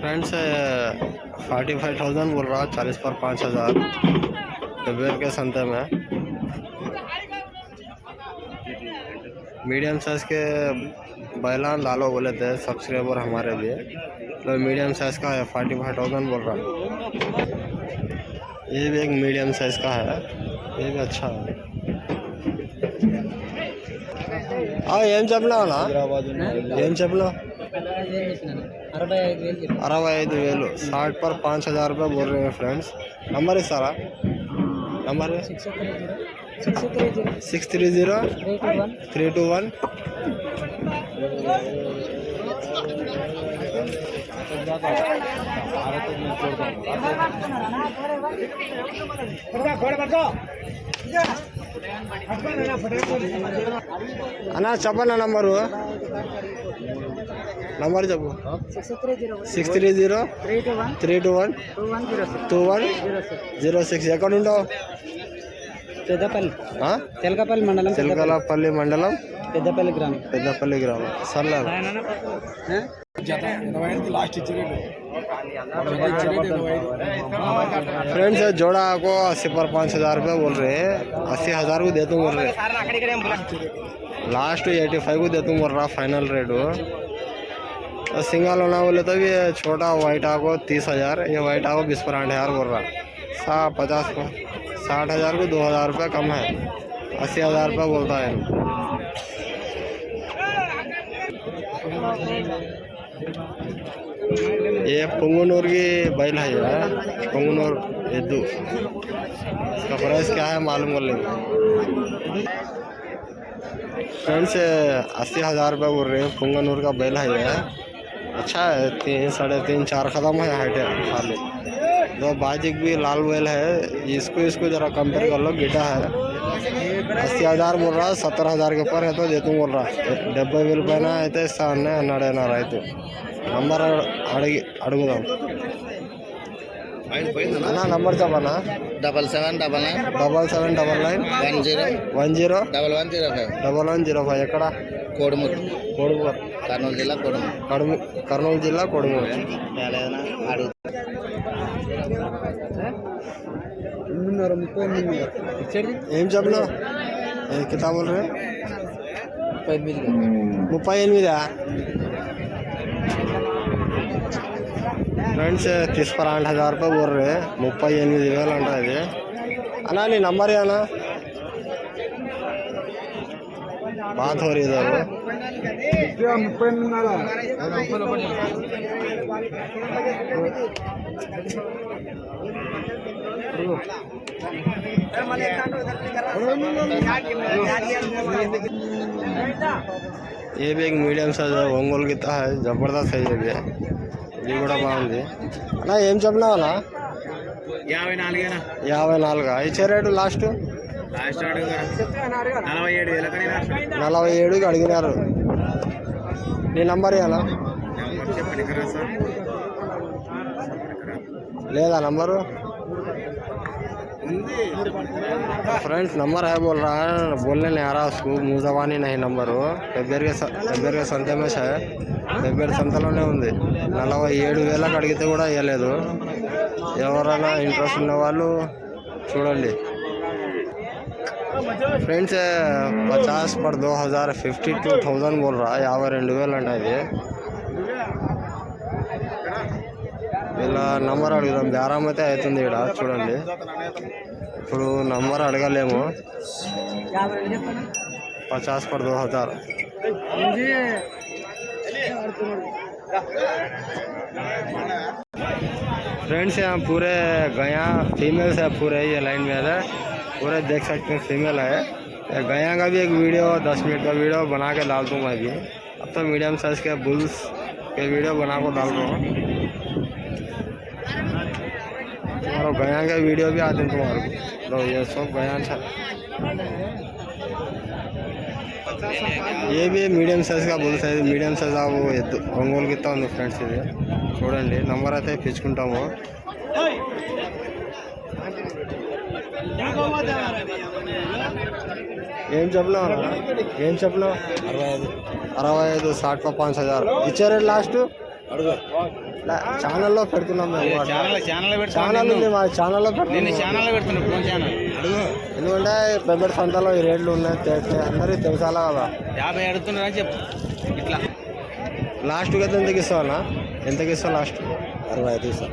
Friends 45,000 बोल रहा, 40 पर 5,000 डब्बेर के संते में। मीडियम साइज के बैलान लालो बोले थे सब्सक्राइबर हमारे लिए, तो मीडियम साइज का है 45,000 बोल रहा। ये भी एक मीडियम साइज का है, ये भी अच्छा है। ఏం చెప్పినా ఏం చెప్పినా 65,000 60 पर 5,000 रुपये बोल रहे हैं फ्रेंड्स। नंबर है सारा, नंबर है 630-321। అన్నా చెప్పన్నా నంబరు, నంబర్ చెప్పు। 630-321-2106। ఎక్కడ ఉండవు? తెలకపల్లి మండలం, తెలకపల్లి మండలం, పెద్దపల్లి గ్రామం। సర్లే फ्रेंड्स जोड़ा को 80 पर 5,000 रुपये बोल रहे हैं। 80,000 को देता हूँ बोल रहे, लास्ट 85 को देता हूँ बोल रहा फाइनल रेट। सिंगल होना बोले तो भी छोटा वाइट आको 30,000, ये वाइट आको 20 पर 8,000 बोल रहा। 50 पर 60,000 को 2,000 रुपये कम है, 80,000 रुपये बोलता है। ये पुंगनूर की बैल है, पुंगनूर एद्दू। इसका प्राइस क्या है मालूम कर लेंगे फ्रेंड्स। 80,000 रुपये बोल रहे हैं। पुंगनूर का बैल है, अच्छा है, 3, 3.5, 4 कदम है हाइट है खाली। दो बाजिक भी लाल बैल है, इसको जरा कंपेयर कर लो, गिटा है। 80,000 बोल रहा, 70,000 के ऊपर है तो देता हूँ बोल रहा। 70,000 పైన అయితే ఇస్తా అన్నాడు రైతు। నంబర్ అడుగుదాం అన్నా, నంబర్ చెప్పనా? 7799101105। ఎక్కడ? కోడుమూరు, కర్నూలు జిల్లా కోడుమూరు। ఏం చెప్పినా కితాబ్ बोल रहे? 38 फ्रेंड्स। 30 पर 8,000 रुपये बोल रहे हैं। 38,000 अंटा ఇది అన్నా। నీ నంబర్ ఏనా? बात हो रही इधर। ये भी एक मीडियम साइज ఒంగోలు గిత్త है, जबरदस्त है ये भी, ఇది కూడా బాగుంది అన్నా। ఏం చెప్పినా అన్నా? 54 ఇచ్చే రేటు లాస్ట్ 47కి అడిగినారు। నీ నంబర్ ఏనా? లేదా నంబరు? फ्रेंड्स नंबर है बोल रहा है, बोलने नहीं आ रहा उसको, मुँह जबानी नहीं नंबरू। డెబ్బేర్ సంత में है, డెబ్బేర్ సంతలోనే ఉంది। 47,000కి అడిగితే కూడా ఇవ్వలేదు। ఎవరైనా ఇంట్రెస్ట్ ఉన్న వాళ్ళు చూడండి ఫ్రెండ్స్। 50 पर 2,000 52,000 बोल रहा, 52,000 అంట ఇది। ఇలా నంబర్ అడుగుదాం, బేరం అయితే అవుతుంది ఇక్కడ చూడండి। ఇప్పుడు నంబర్ అడగలేము। 50 पर 2,000। फ्रेंड्स यहाँ पूरे गया फीमेल्स है पूरे, ये लाइन में है पूरे देख सकते हैं फीमेल है। गया का भी एक वीडियो 10 मिनट का वीडियो बना के डाल दूँ मैं भी। अब तो मीडियम साइज के बुल्स के वीडियो बना को डाल रहा हूँ, और गया के वीडियो भी आते हैं तुम्हारे को। तो ये सब गया था। ये भी मीडियम साइज का बुल्स है, मीडियम साइज वो ఒంగోలు గిత్త ఉంది ఫ్రెండ్స్। ఇది చూడండి, నంబర్ అయితే పిచ్చుకుంటాము। ఏం చెప్పినావు అన్న? ఏం చెప్పినావు? 65 60 5000 ఇచ్చే రేట్ లాస్ట్ ఛానల్లో పెడుతున్నాం మేము. ఛానల్ ఉంది మా ఛానల్లో పెడుతున్నాం. ఎందుకంటే పెద్ద సంతలో ఈ రేట్లు ఉన్నాయి అందరికీ తెలుసాలా కదా. 50 అడుగుతున్నా చెప్పు ఇట్లా. లాస్ట్కి అయితే ఎంతకి ఇస్తావు అన్న? ఎంతకి ఇస్తావు లాస్ట్? 65 ఇస్తాను.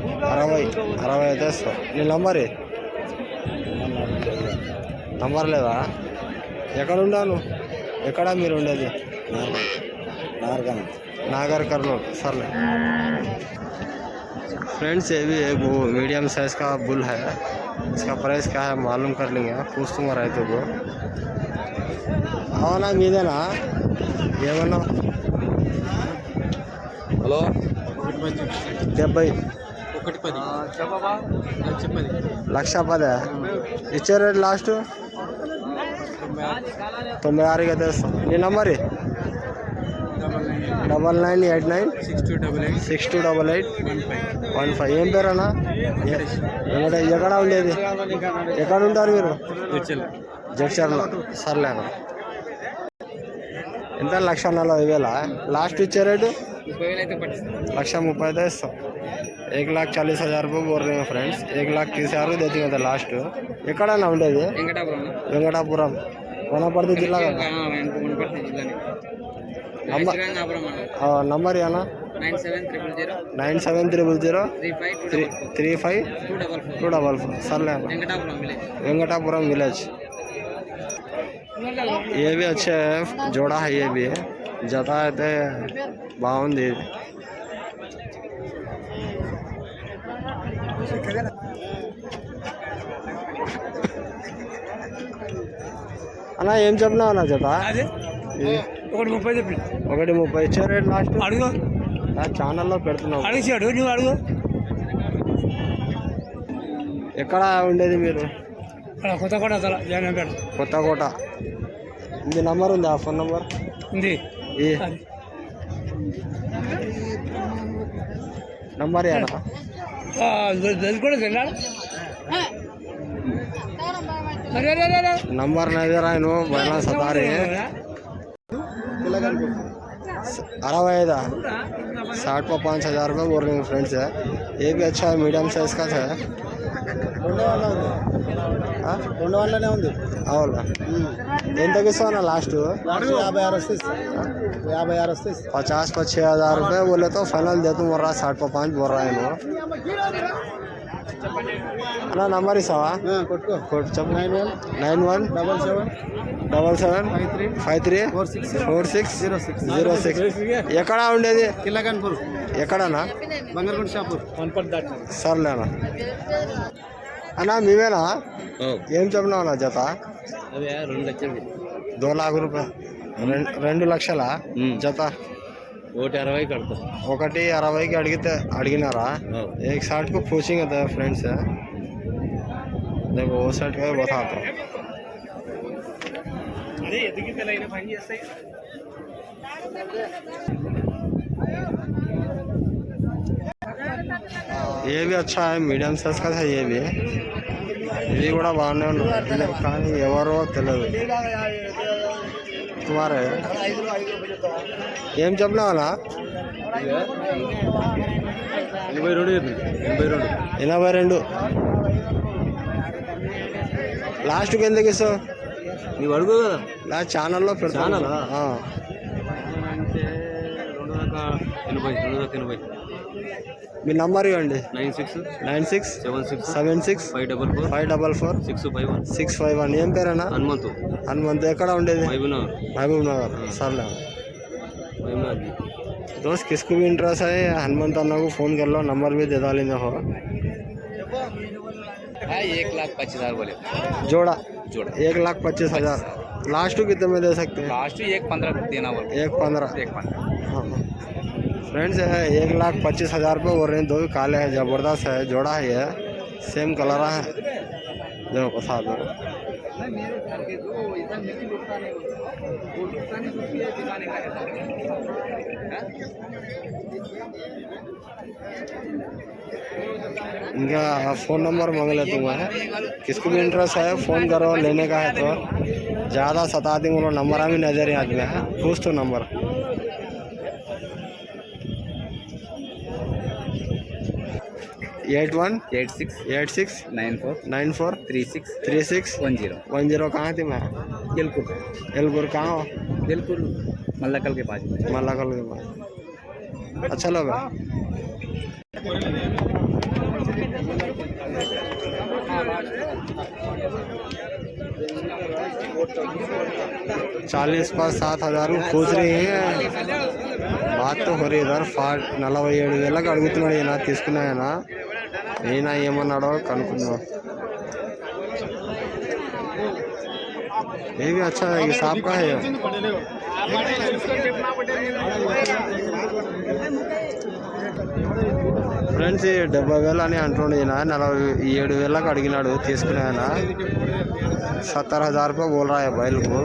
60 అయితే ఇస్తావు. నీ నంబర్ నంబర్ లేదా? ఎక్కడ ఉన్నాను? ఎక్కడ మీరు ఉండేది? नागर कर्नूल सर। फ्रेंड्स ये भी एक वो मीडियम साइज़ का बुल है, इसका प्राइस क्या है मालूम कर लेंगे, पूछूंगा రైతు को। అవునా మీదేనా? ఏమన్నా? హలో 70 1,10,00,000 ఇచ్చే రేట్ లాస్ట్ 96 అయితే ఇస్తాం. నీ నంబర్ 9989628815. ఏం పేరు అన్న? ఎక్కడ ఉండేది? ఎక్కడ ఉంటారు మీరు? జడ్చర్ల. సర్లేనా ఎంత? 1,40,000 లాస్ట్ ఇచ్చే రేటు 1,30,000 అయితే ఇస్తాం. 1,40,000 रुपये बोल रहे हैं फ्रेंड्स. 1,30,000 देती हैं लास्ट. ఎక్కడన్నా ఉండేది? వెంకటాపురం వనపర్తి జిల్లా కదా. నంబర్ ఏనా? 9700035244. సర్లే అన్న. వెంకటాపురం విలేజ్. ये भी अच्छे जोड़ा है. ये भी जता అయితే బాగుంది. అన్నా ఏం చెప్పినావు అన్న జత? 1,30 ఇచ్చే రేట్ లాస్ట్ అడుగు. ఛానల్లో పెడుతున్నావు. నువ్వు అడుగు. ఎక్కడ ఉండేది మీరు? కొత్తకోట. ఇది నంబర్ ఉంది? ఆ ఫోన్ నంబర్ ఉంది. నంబర్ ఏనా? नंबर नहीं दे रहा है नो बना सता रहे हैं. 65 60 5,000 रुपये बोल रहे हैं फ्रेंड्स है. ये भी अच्छा है, मीडियम साइज का है. అవునా ఎంతకి ఇస్తావు లాస్ట్? 50-56,000 रुपये बोले तो फाइनल दे दूँ. बोल रहा 60-5 बोल रहा है नो. అన్నా నంబర్ ఇస్తావా? చెప్పు. 9177534606. ఎక్కడ ఉండేది? ఎక్కడన్నా? సర్లేనా అన్నా మేమేనా? ఏం చెప్పినావు నా జత? 2 लाख रुपये. 2 లక్షల జత. 1,60 కడతా. 1,60కి అడిగినారా? 1,60 को पूछेंगे तो फ्रेंड्स है. देखो वो साइड का बताता हूँ. ये भी अच्छा है, मीडियम साइज का था. ये भी ఇది కూడా బాగానే ఉంది కానీ ఎవరో తెలియదు. तुम्हारे ఏం చెప్పినావా? 82 లాస్ట్కి ఎందుకు ఇస్తావు? నీవు అడుగు కదా. లాస్ట్ ఛానల్లో పెడతాను. 280. మీ నంబర్ ఇవ్వండి. 9676765444651651. ఏం పేరేనా? హనుమంతు. ఎక్కడ ఉండేది? మహబూబ్ నగర్. సర్లే दोस्त किसको भी इंटरेस्ट है हनुमंत अन्ना को फ़ोन कर लो. नंबर भी दे डालेंगे हो. 1,25,000 बोले जोड़ा 1,25,000. लास्ट कितने में दे सकते हैं? लास्ट 1,15 देना बोले. 1,15. हाँ फ्रेंड्स 1,25,000 रुपये बोल रहे हैं. 2 काले हैं, ज़बरदस्त है. जोड़ा है ये, सेम कलर है. देखो बता दो. इनका फ़ोन नंबर मांग लेता हूँ मैं। किसको भी इंटरेस्ट है फ़ोन करो, लेने का है तो। ज़्यादा सता दी वो नंबर भी नज़र याद में है, पूछ तो नंबर। एट 6 9 4 3 6 1 0। कहाँ थी मैं? एलपुर कहाँ हो? मल्लाकल के पास। मल्लाकल के पास। अच्छा लगा। चालीस पर 7,000 पूछ रही है। बात तो हो रही इधर 47,000 అడుగుతున్నాడు ఈయన తీసుకున్నాయన ఈయన ఏమన్నాడో కనుక్కుందాం ये भी अच्छा है ये सांप का है ఫ్రెండ్స్ 70,000 అని అంటుండే ఈయన 47,000 అడిగినాడు తీసుకున్నాయన 70,000 रुपये बोल रहा है बैल को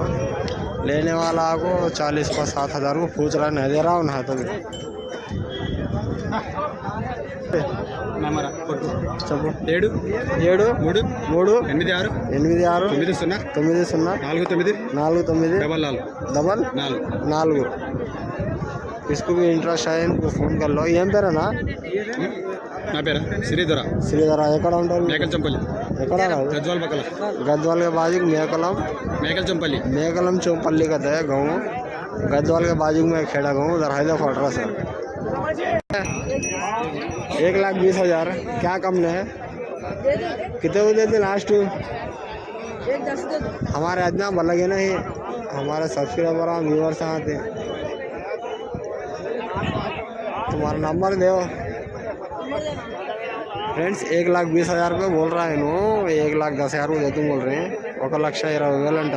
लेने वाला को 40 पर 7,000 को पूछ रहा है नहीं दे रहा हूँ ना तो చెప్పు 7 3 3 8 6 9 0 49 4 इसको भी इंटरेस्ट है इनको फ़ोन कर लो ఏం పేరేనా నా పేరు శ్రీధర ఎక్కడ ఉంటారు మేకల్చంపల్లి ఎక్కడ గద్వాల్ పక్కల गद्वाल के बाजू मेकलम चौपल्ली कहते हैं गाँव गद्वाल के बाजू में खेड़ा गाँव उधर हैदर फटरा सर 1,20,000 क्या कम है कितने को देते लास्ट हमारे इतना भर लगे नहीं हमारे सब्सक्राइबर व्यूअर्स आते तुम्हारा नंबर दो फ्रेंड्स 1,20,000 रुपये बोल रहा है इन्हों 1,10,000 को देते बोल रहे हैं 1,20,000 अंट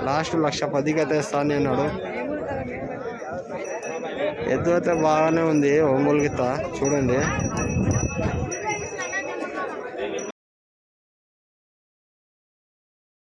लास्ट 1,10,000 అయితే ఇస్తాను అన్నాడు ఎద్దు అయితే బాగానే ఉంది ఒంగోలు గిత్త చూడండి